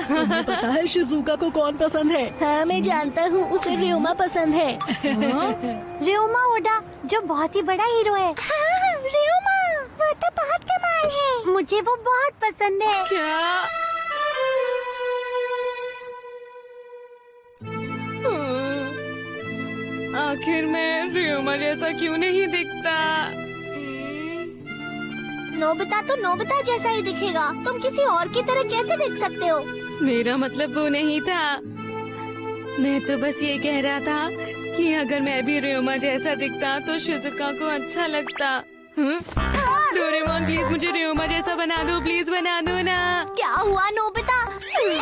तुम्हें पता है शिजुका को कौन पसंद है? हाँ मैं जानता हूँ, उसे र्योमा पसंद है। र्योमा ओडा जो बहुत ही बड़ा हीरो है। हाँ, र्योमा वो तो बहुत कमाल है, मुझे वो बहुत पसंद है। क्या? आखिर मैं र्योमा जैसा क्यों नहीं दिखता? नोबिता तो नोबिता जैसा ही दिखेगा, तुम किसी और की तरह कैसे दिख सकते हो? मेरा मतलब वो नहीं था, मैं तो बस ये कह रहा था कि अगर मैं भी र्योमा जैसा दिखता तो शिजुका को अच्छा लगता। डोरेमोन प्लीज मुझे र्योमा जैसा बना दो, प्लीज बना दो ना। क्या हुआ नोबिता?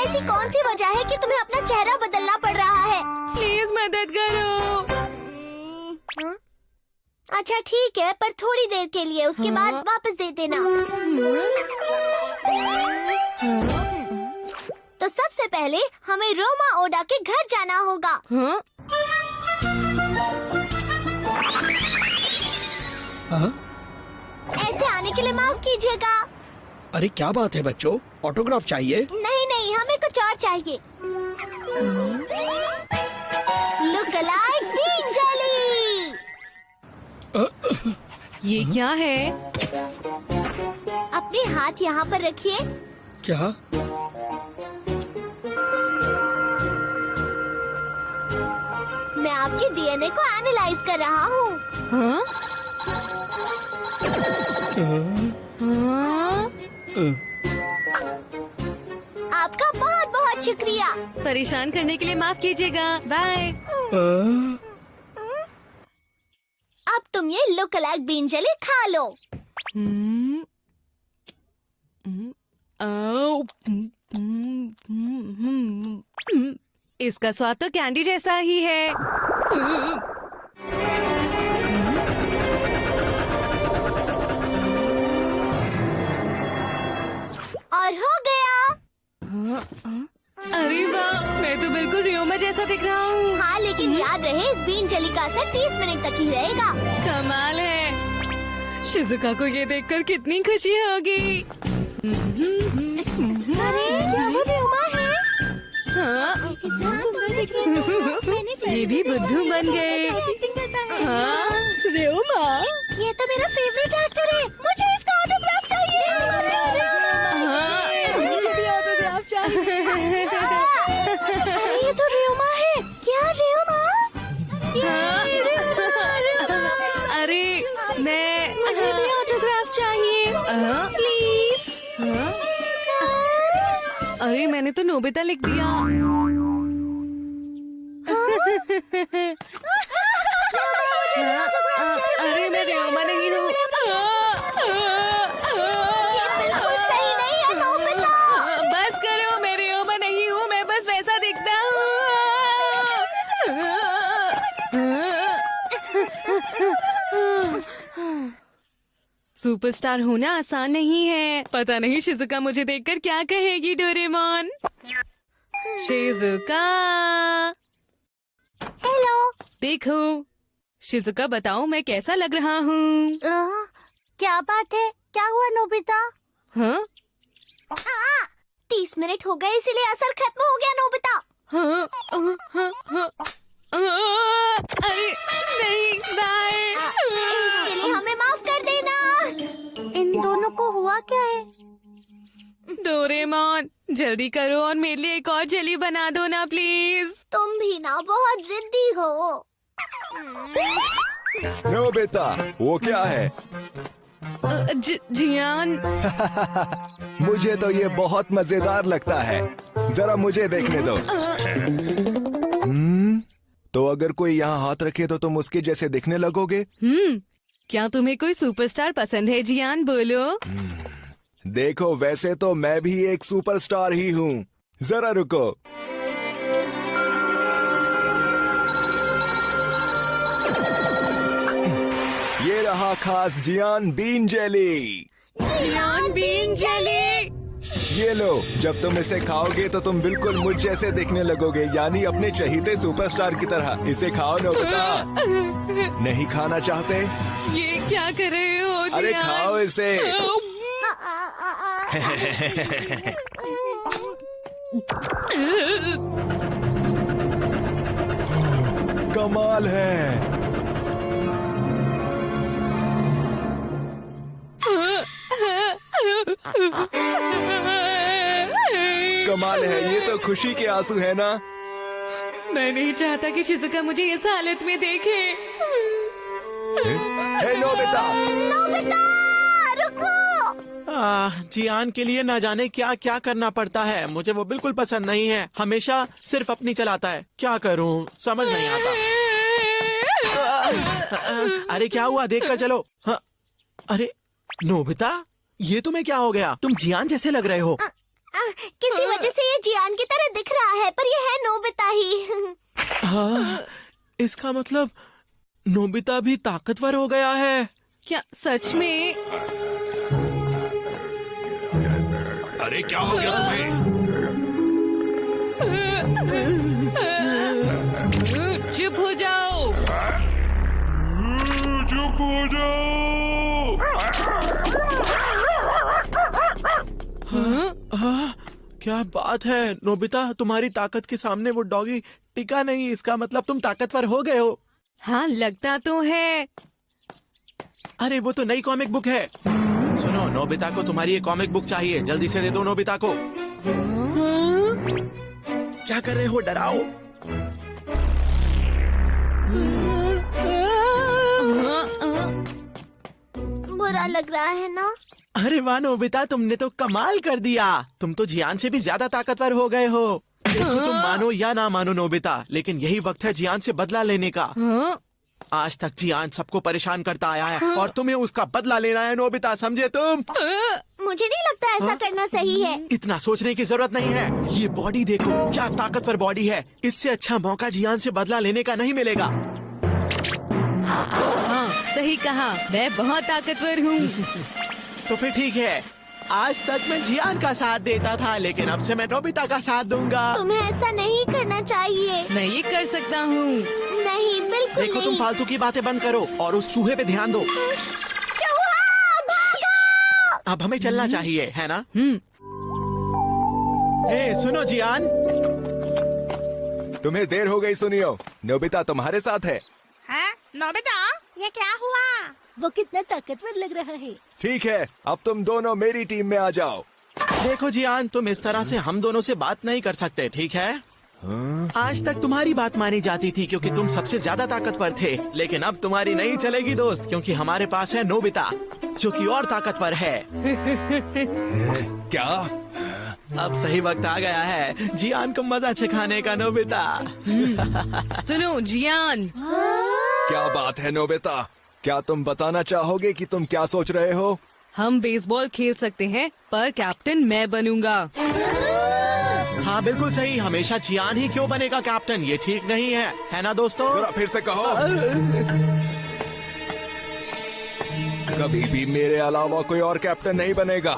ऐसी कौन सी वजह है कि तुम्हें अपना चेहरा बदलना पड़ रहा है? प्लीज मदद करो। अच्छा ठीक है, पर थोड़ी देर के लिए, उसके बाद वापस दे देना। तो सबसे पहले हमें र्योमा ओडा के घर जाना होगा। ऐसे आने के लिए माफ कीजिएगा। अरे क्या बात है बच्चों, ऑटोग्राफ चाहिए? नहीं नहीं, हमें कुछ और चाहिए। Look alike bean jelly. ये क्या है? अपने हाथ यहाँ पर रखिए। क्या? मैं आपके डीएनए को एनालाइज कर रहा हूँ। आपका बहुत बहुत शुक्रिया। परेशान करने के लिए माफ कीजिएगा, बाय। अब तुम ये लुक अलाइक बीन जेली खा लो। इसका स्वाद तो कैंडी जैसा ही है। और हो गया। अरे वाह, मैं तो बिल्कुल र्योमा जैसा दिख रहा हूँ। हाँ लेकिन याद रहे, इस बीन जेली का असर 30 मिनट तक ही रहेगा। कमाल है। शिजुका को ये देखकर कितनी खुशी होगी। अरे क्या वो र्योमा है? हाँ? कितना सुंदर दिख रही है। ये भी बुद्धू बन गए। हाँ? र्योमा, ये तो मेरा फेवरेट एक्टर है, मुझे इसका ऑटोग्राफ चाहिए। मुझे भी ऑटोग्राफ चाहिए। अरे ये तो र्योमा है। क्या र्योमा? अरे मैं मुझे भी ऑटोग्राफ चाहिए प्लीज। अरे मैंने तो नोबिता लिख दिया। अरे मैं र्योमा नहीं हूँ। ये बिल्कुल सही नहीं है नोबिता। बस करो, मैं र्योमा नहीं हूँ, मैं बस वैसा दिखता हूँ। सुपरस्टार होना आसान नहीं है। पता नहीं शिजुका मुझे देखकर क्या कहेगी। Doraemon, Shizuka, hello. देखो। शिजुका बताओ मैं कैसा लग रहा हूँ? क्या बात है? क्या हुआ नोबिता? हाँ? 30 मिनट हो गए, इसीलिए असर खत्म हो गया नोबिता। हाँ? अरे नहीं, बाय। इसके लिए हमें माफ कर देना। इन दोनों को हुआ क्या है? डोरेमोन जल्दी करो और मेरे लिए एक और जेली बना दो ना प्लीज। तुम भी ना बहुत जिद्दी हो। नोबिता, वो क्या है? जियान। मुझे तो ये बहुत मजेदार लगता है, जरा मुझे देखने दो। तो अगर कोई यहाँ हाथ रखे तो तुम उसके जैसे दिखने लगोगे। क्या तुम्हें कोई सुपरस्टार पसंद है जियान? बोलो। देखो वैसे तो मैं भी एक सुपरस्टार ही हूँ, जरा रुको। ये रहा खास जियान बीन जेली। जियान बीन जेली। ये लो, जब तुम इसे खाओगे तो तुम बिल्कुल मुझ जैसे दिखने लगोगे, यानी अपने चहीते सुपरस्टार की तरह। इसे खाओ नोबिता। नहीं खाना चाहते? ये क्या कर रहे हो? अरे खाओ इसे। कमाल है। कमाल है, ये तो खुशी के आंसू है ना। मैं नहीं चाहता कि शिजुका मुझे इस हालत में देखे। हे नोबिता, रुको। जियान के लिए ना जाने क्या क्या करना पड़ता है। मुझे वो बिल्कुल पसंद नहीं है, हमेशा सिर्फ अपनी चलाता है। क्या करूं, समझ नहीं आता। अरे क्या हुआ, देख कर चलो। हाँ, अरे नोबिता, ये तुम्हें क्या हो गया? तुम जियान जैसे लग रहे हो। किसी वजह से ये जियान की तरह दिख रहा है, पर ये है नोबिता ही। इसका मतलब नोबिता भी ताकतवर हो गया है। क्या सच में? अरे क्या हो गया तुम्हें? चुप हो जाओ। चुप हो जाओ। क्या बात है नोबिता, तुम्हारी ताकत के सामने वो डॉगी टिका नहीं। इसका मतलब तुम ताकतवर हो गए हो। हाँ, लगता तो है। अरे वो तो नई कॉमिक बुक है। सुनो, नोबिता को तुम्हारी ये कॉमिक बुक चाहिए, जल्दी से दे दो नोबिता को। क्या कर रहे हो, डराओ। बुरा लग रहा है ना? अरे वाह नोबिता, तुमने तो कमाल कर दिया। तुम तो जियान से भी ज्यादा ताकतवर हो गए हो। देखो, तुम मानो या ना मानो नोबिता, लेकिन यही वक्त है जियान से बदला लेने का। आज तक जियान सबको परेशान करता आया है और तुम्हें उसका बदला लेना है नोबिता, समझे तुम? मुझे नहीं लगता ऐसा करना सही है। इतना सोचने की जरूरत नहीं है। ये बॉडी देखो, क्या ताकतवर बॉडी है। इससे अच्छा मौका जियान से बदला लेने का नहीं मिलेगा। हाँ, सही कहा, मैं बहुत ताकतवर हूँ। तो फिर ठीक है, आज तक मैं जियान का साथ देता था, लेकिन अब से मैं नोबिता का साथ दूंगा। तुम्हें ऐसा नहीं करना चाहिए। मैं ये कर सकता हूँ। नहीं, बिल्कुल देखो, नहीं। तुम फालतू की बातें बंद करो और उस चूहे पे ध्यान दो। चूहा, भागो! अब हमें चलना चाहिए, है ना? ए, सुनो जियान। तुम्हें देर हो गई, सुनियो। नोबिता तुम्हारे साथ है। हाँ, नोबिता, ये क्या हुआ? वो कितना ताकतवर लग रहा है। ठीक है, अब तुम दोनों मेरी टीम में आ जाओ। देखो जियान, तुम इस तरह से हम दोनों से बात नहीं कर सकते, ठीक है? आज तक तुम्हारी बात मानी जाती थी क्योंकि तुम सबसे ज्यादा ताकतवर थे, लेकिन अब तुम्हारी नहीं चलेगी दोस्त, क्योंकि हमारे पास है नोबिता, जो कि और ताकतवर है। क्या? अब सही वक्त आ गया है जियान को मजा सिखाने का, नोबिता। सुनो जियान, क्या बात है नोबिता? क्या तुम बताना चाहोगे कि तुम क्या सोच रहे हो? हम बेसबॉल खेल सकते हैं, पर कैप्टन मैं बनूंगा। हाँ बिल्कुल सही, हमेशा जियान ही क्यों बनेगा कैप्टन? ये ठीक नहीं है ना दोस्तों? जरा फिर से कहो। कभी भी मेरे अलावा कोई और कैप्टन नहीं बनेगा।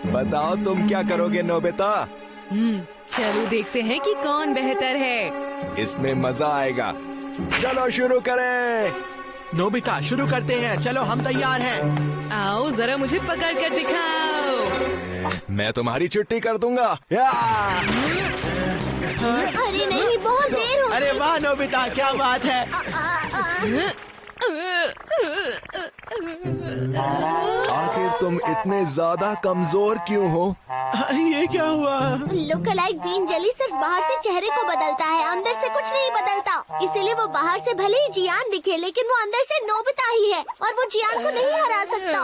बताओ तुम क्या करोगे नोबिता? चलो देखते हैं कि कौन बेहतर है। इसमें मजा आएगा। चलो शुरू करें। नोबिता, शुरू करते हैं, चलो हम तैयार हैं। आओ जरा मुझे पकड़ कर दिखाओ। मैं तुम्हारी छुट्टी कर दूंगा। अरे नहीं, बहुत देर हो अरे वाह नोबिता, क्या बात है। आखिर तुम इतने ज्यादा कमजोर क्यों हो? ये क्या हुआ? लुक अलाइक बीन जेली सिर्फ बाहर से चेहरे को बदलता है, अंदर से कुछ नहीं बदलता। इसीलिए वो बाहर से भले ही जियान दिखे, लेकिन वो अंदर से नोबिता ही है और वो जियान को नहीं हरा सकता।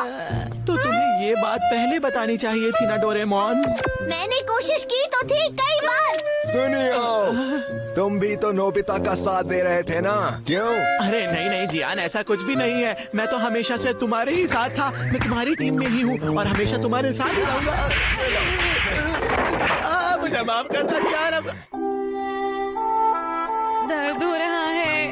तो तुम्हें ये बात पहले बतानी चाहिए थी ना डोरेमोन। मैंने कोशिश की तो थी कई बार। सुनियो, तुम भी तो नोबिता का साथ दे रहे थे ना, क्यों? अरे नहीं नहीं जियान, ऐसा कुछ भी नहीं है। मैं तो हमेशा से तुम्हारे ही साथ था। मैं तुम्हारी टीम में ही हूँ और हमेशा तुम्हारे साथ ही रहूंगा। मुझे माफ कर दो जियान। अब दर्द हो रहा है।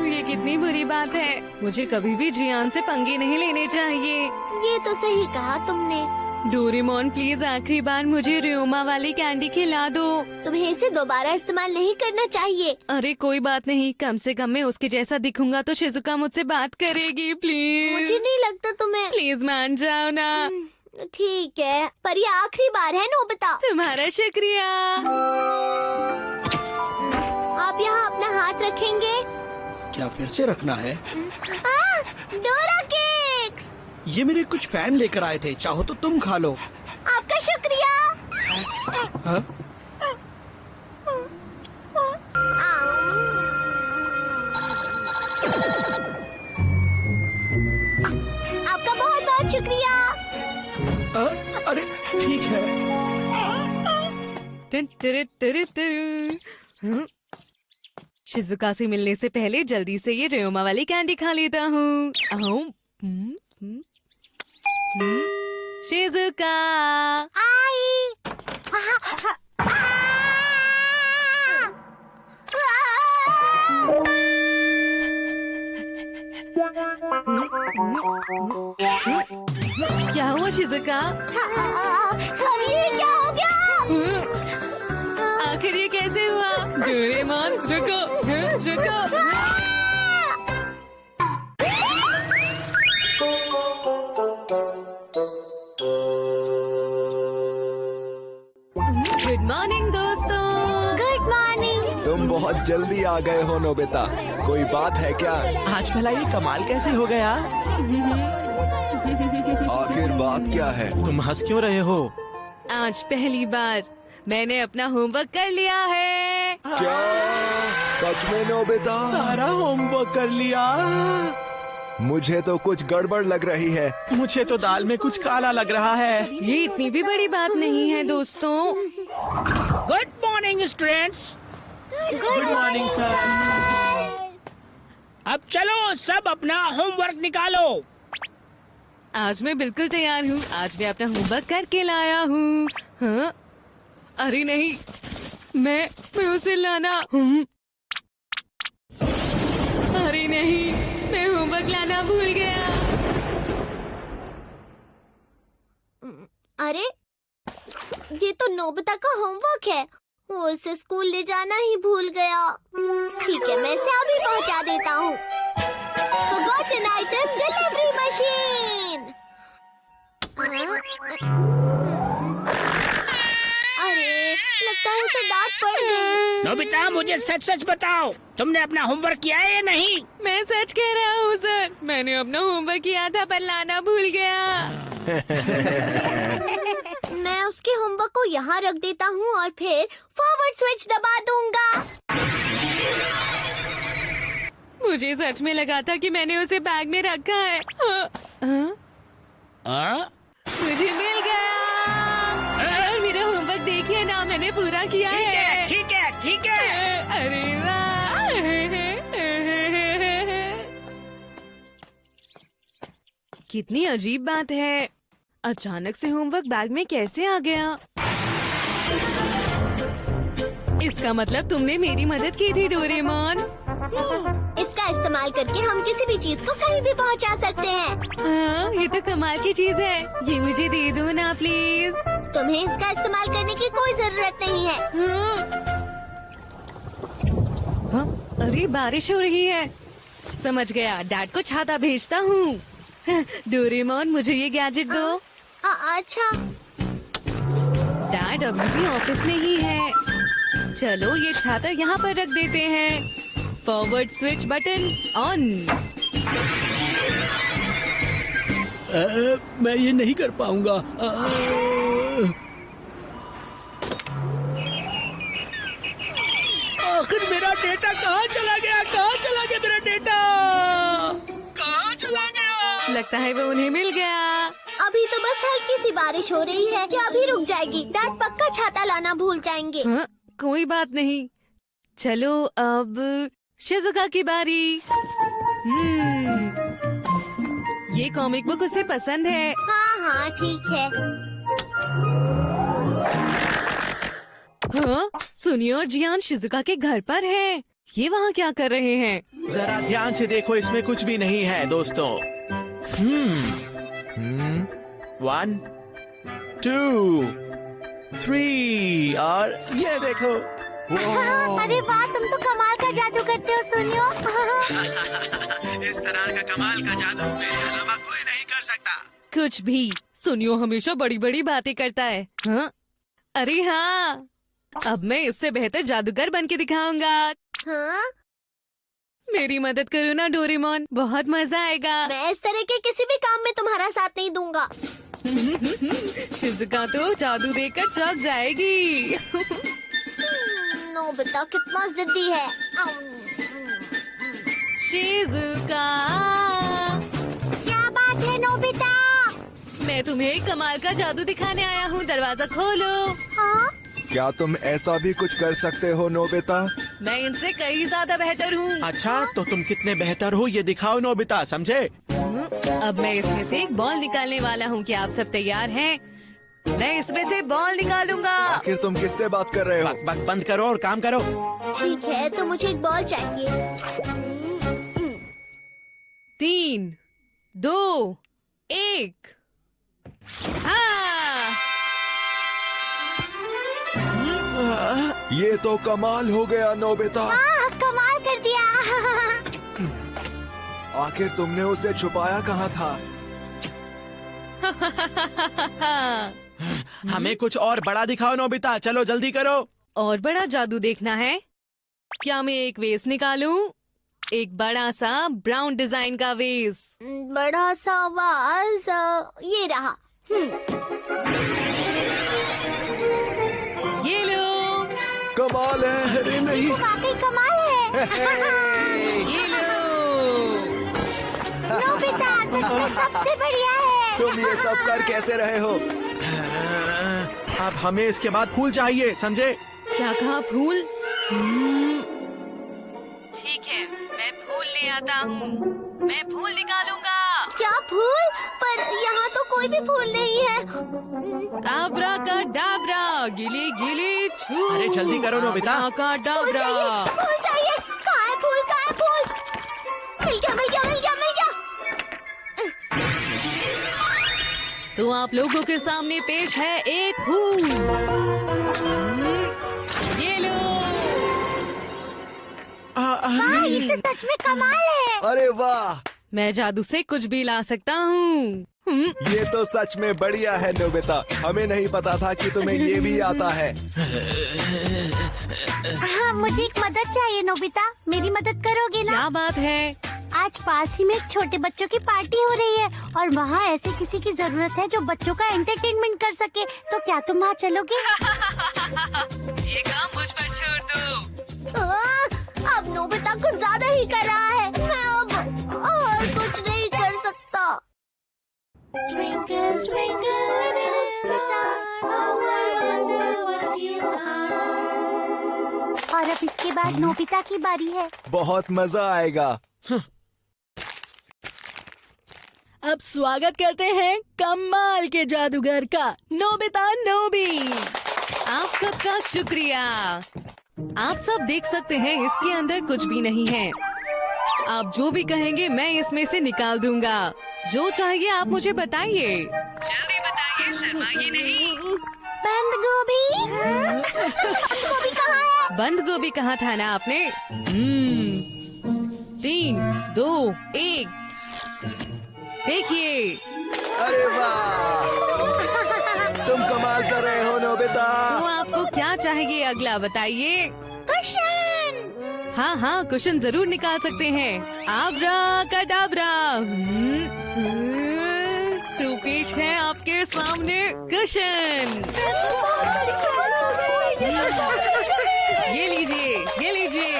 ये कितनी बुरी बात है। मुझे कभी भी जियान से पंगे नहीं लेने चाहिए। ये तो सही कहा तुमने। डोरेमोन प्लीज आखिरी बार मुझे रियोमा वाली कैंडी खिला दो। तुम्हें इसे दोबारा इस्तेमाल नहीं करना चाहिए। अरे कोई बात नहीं, कम से कम मैं उसके जैसा दिखूंगा तो शिजुका मुझसे बात करेगी, प्लीज। मुझे नहीं लगता तुम्हें प्लीज मान जाओ ना। ठीक है, पर ये आखिरी बार है नोबिता। तुम्हारा शुक्रिया। आप यहाँ अपना हाथ रखेंगे? क्या फिर से रखना है? डोरा केक्स। ये मेरे कुछ फैन लेकर आए थे, चाहो तो तुम खा लो। आपका शुक्रिया। हाँ? आपका बहुत बहुत शुक्रिया। अरे ठीक है। शिजुका से मिलने से पहले जल्दी से ये रेयोमा वाली कैंडी खा लेता हूँ। शिजुका आई। क्या हुआ शिजुका? ये क्या हो गया? आखिर ये कैसे हुआ? डोरेमोन रुको, रुको। गुड मॉर्निंग दोस्तों। Good morning. तुम बहुत जल्दी आ गए हो नोबिता, कोई बात है क्या? आज भला ये कमाल कैसे हो गया? आखिर बात क्या है? तुम हंस क्यों रहे हो? आज पहली बार मैंने अपना होमवर्क कर लिया है। क्या सच में नोबिता? सारा होमवर्क कर लिया? मुझे तो कुछ गड़बड़ लग रही है। मुझे तो दाल में कुछ काला लग रहा है। ये इतनी भी बड़ी बात नहीं है दोस्तों। Good morning students. Good morning sir. अब चलो सब अपना होमवर्क निकालो। आज मैं बिल्कुल तैयार हूँ। आज मैं अपना होमवर्क करके लाया हूँ। हाँ? अरे नहीं, मैं उसे लाना हूँ। अरे नहीं, मैं होमवर्क लाना भूल गया। अरे ये तो नोबिता का होमवर्क है, वो इसे स्कूल ले जाना ही भूल गया। ठीक है, मैं इसे अभी पहुंचा देता हूँ। Forgotten item delivery machine। अरे लगता है उसे डांट पड़ गई। नोबिता मुझे सच सच बताओ, तुमने अपना होमवर्क किया है या नहीं? मैं सच कह रहा हूँ सर, मैंने अपना होमवर्क किया था पर लाना भूल गया। मैं उसके होमवर्क को यहाँ रख देता हूँ और फिर फॉरवर्ड स्विच दबा दूंगा। मुझे सच में लगा था कि मैंने उसे बैग में रखा है। मुझे मिल गया। और मेरा होमवर्क देखिए ना, मैंने पूरा किया है। ठीक है, ठीक है। अरे वाह। कितनी अजीब बात है, अचानक से होमवर्क बैग में कैसे आ गया? इसका मतलब तुमने मेरी मदद की थी डोरेमोन। इसका इस्तेमाल करके हम किसी भी चीज को कहीं भी पहुंचा सकते हैं। हाँ, ये तो कमाल की चीज है। ये मुझे दे दो ना प्लीज। तुम्हें इसका इस्तेमाल करने की कोई जरूरत नहीं है। हाँ, अरे बारिश हो रही है। समझ गया, डैड को छाता भेजता हूँ। डोरेमोन मुझे ये गैजेट दो। अच्छा। डैड अभी भी ऑफिस में ही है। चलो ये छाता यहाँ पर रख देते हैं। Forward switch button on. मैं ये नहीं कर पाऊंगा। आखिर मेरा डेटा कहाँ चला गया? कहाँ चला गया मेरा डेटा? कहाँ चला गया? लगता है वो उन्हें मिल गया। अभी तो बस हल्की सी बारिश हो रही है, क्या अभी रुक जाएगी? डैड पक्का छाता लाना भूल जाएंगे। हाँ, कोई बात नहीं। चलो अब शिजुका की बारी। ये कॉमिक बुक उसे पसंद है। हाँ ठीक है। हाँ, सुनिए और जियान शिजुका के घर पर हैं। ये वहाँ क्या कर रहे हैं? जरा ध्यान से देखो, इसमें कुछ भी नहीं है दोस्तों। 1 2 3 और ये देखो। अरे वाह, तुम तो कमाल का जादू करते हो सुनियो। इस तरह का कमाल का जादू मेरे अलावा कोई नहीं कर सकता। कुछ भी। सुनियो हमेशा बड़ी बड़ी बातें करता है। हाँ? अरे हाँ, अब मैं इससे बेहतर जादूगर बन के दिखाऊंगा। हाँ? मेरी मदद करो ना डोरेमोन, बहुत मजा आएगा। मैं इस तरह के किसी भी काम में तुम्हारा साथ नहीं दूंगा। शिजुका तो जादू देखकर चौंक जाएगी। नोबिता कितना जिद्दी है। शिजुका, क्या बात है नोबिता? मैं तुम्हें एक कमाल का जादू दिखाने आया हूँ, दरवाजा खोलो। हाँ? क्या तुम ऐसा भी कुछ कर सकते हो नोबिता? मैं इनसे कहीं ज्यादा बेहतर हूँ। अच्छा, तो तुम कितने बेहतर हो ये दिखाओ नोबिता, समझे? अब मैं इसमें से एक बॉल निकालने वाला हूँ। क्या आप सब तैयार हैं? मैं इसमें से बॉल निकालूंगा। आखिर तुम किससे बात कर रहे हो? बक बक बंद करो और काम करो। ठीक है, तो मुझे एक बॉल चाहिए। 3, 2, 1। हाँ, ये तो कमाल हो गया नोबिता। हाँ, कमाल कर दिया। आखिर तुमने उसे छुपाया कहाँ था? हमें कुछ और बड़ा दिखाओ नोबिता, चलो जल्दी करो। और बड़ा जादू देखना है? क्या मैं एक वेस निकालूं? एक बड़ा सा ब्राउन डिजाइन का वेस। बड़ा सा वाज, ये रहा। ये लो। कमाल है। अरे नहीं। तो वाकई कमाल है। ये लो। नोबिता सच में सबसे बढ़िया है। तुम ये सब कर कैसे रहे हो? अब हमें इसके बाद फूल चाहिए, समझे? क्या कहा? फूल? ठीक है, मैं फूल ले आता हूँ। मैं फूल निकालूंगा। क्या फूल? पर यहाँ तो कोई भी फूल नहीं है। आबरा का डाबरा, गिली गिली छू। अरे जल्दी करो नोबिता। आबरा का फूल डाबरा। चाहिए, फूल चाहिए। कहाँ है फूल? कहाँ है फूल? मिल गया, मिल गया, मिल गया, मिल गया। तो आप लोगों के सामने पेश है एक फूल। ये लो। वाह, ये तो सच में कमाल है। अरे वाह, मैं जादू से कुछ भी ला सकता हूँ। ये तो सच में बढ़िया है नोबिता। हमें नहीं पता था कि तुम्हें ये भी आता है। हाँ, मुझे एक मदद चाहिए नोबिता। मेरी मदद करोगे ना? क्या बात है? आज पास ही में एक छोटे बच्चों की पार्टी हो रही है और वहाँ ऐसे किसी की जरूरत है जो बच्चों का एंटरटेनमेंट कर सके। तो क्या तुम वहाँ चलोगे? ये काम मुझ पर छोड़ दो। अब नोबिता कुछ ज्यादा ही कर रहा है। मैं अब और कुछ नहीं कर सकता। Twinkle, twinkle, little star, how I wonder what you are. और अब इसके बाद नोबिता की बारी है। बहुत मजा आएगा। अब स्वागत करते हैं कमाल के जादूगर का, नोबिता नोबी। आप सबका शुक्रिया। आप सब देख सकते हैं इसके अंदर कुछ भी नहीं है। आप जो भी कहेंगे मैं इसमें से निकाल दूंगा। जो चाहिए आप मुझे बताइए। जल्दी बताइए, शर्माइए नहीं। बंद गोभी? गोभी कहाँ है? बंद गोभी कहा था ना आपने? 3, 2, 1। देखिए। अरे वाह, तुम कमाल कर रहे हो नोबिता। तो आपको क्या चाहिए अगला बताइए। कुशन। हाँ हाँ, कुशन जरूर निकाल सकते हैं। आबरा कडाबरा। तो पेश है आपके सामने कुशन। ये लीजिए, ये लीजिए।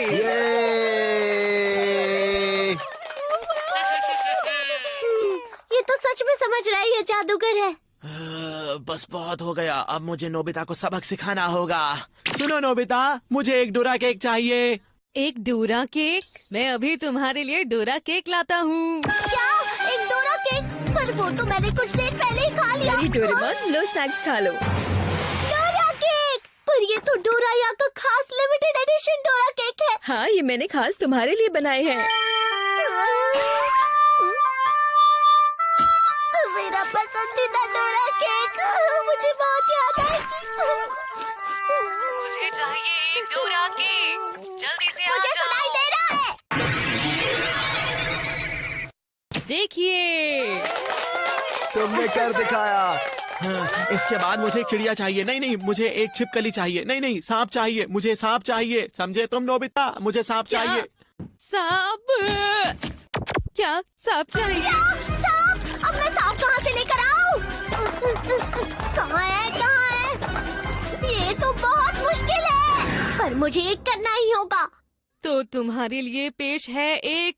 ये तो सच में समझ रहा है, ये जादूगर है। बस बहुत हो गया, अब मुझे नोबिता को सबक सिखाना होगा। सुनो नोबिता, मुझे एक डोरा केक चाहिए। एक डोरा केक? मैं अभी तुम्हारे लिए डोरा केक लाता हूँ। क्या? एक डोरा केक? पर वो तो मैंने कुछ देर पहले ही खा लिया। डोरेमोन, लो स्नैक्स खा लो। Dora cake? पर ये तो डोराया का खास लिमिटेड एडिशन डोरा केक है। हाँ, ये मैंने खास तुम्हारे लिए बनाए हैं। मेरा पसंदीदा डोरा केक, मुझे बहुत याद है। मुझे चाहिए एक डोरा केक। जल्दी से आ मुझे जाओ। सुनाई दे रहा है। देखिए। तुमने कर दिखाया। हाँ, इसके बाद मुझे एक चिड़िया चाहिए। नहीं नहीं, मुझे एक छिपकली चाहिए। नहीं नहीं, सांप चाहिए। मुझे सांप चाहिए, समझे तुम नोबिता? मुझे सांप चाहिए। सांप? क्या सांप चाहिए? सांप! अब मैं सांप कहाँ से लेकर आऊँ? कहाँ है, कहाँ है? ये तो बहुत मुश्किल है, पर मुझे एक करना ही होगा। तो तुम्हारे लिए पेश है एक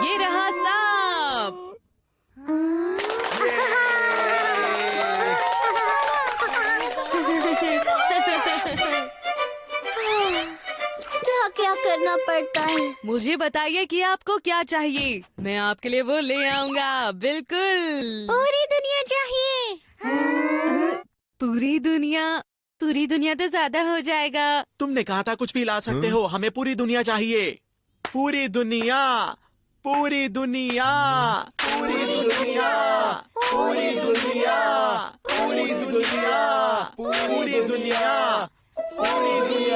ये रहा सांप। क्या क्या करना पड़ता है? मुझे बताइए कि आपको क्या चाहिए, मैं आपके लिए वो ले आऊंगा। बिल्कुल। पूरी दुनिया चाहिए। पूरी दुनिया तो ज्यादा हो जाएगा। तुमने कहा था कुछ भी ला सकते हो, हमें पूरी दुनिया चाहिए। पूरी दुनिया, पूरी दुनिया, पूरी दुनिया, पूरी दुनिया, पूरी दुनिया, पूरी दुनिया, पूरी दुनिया।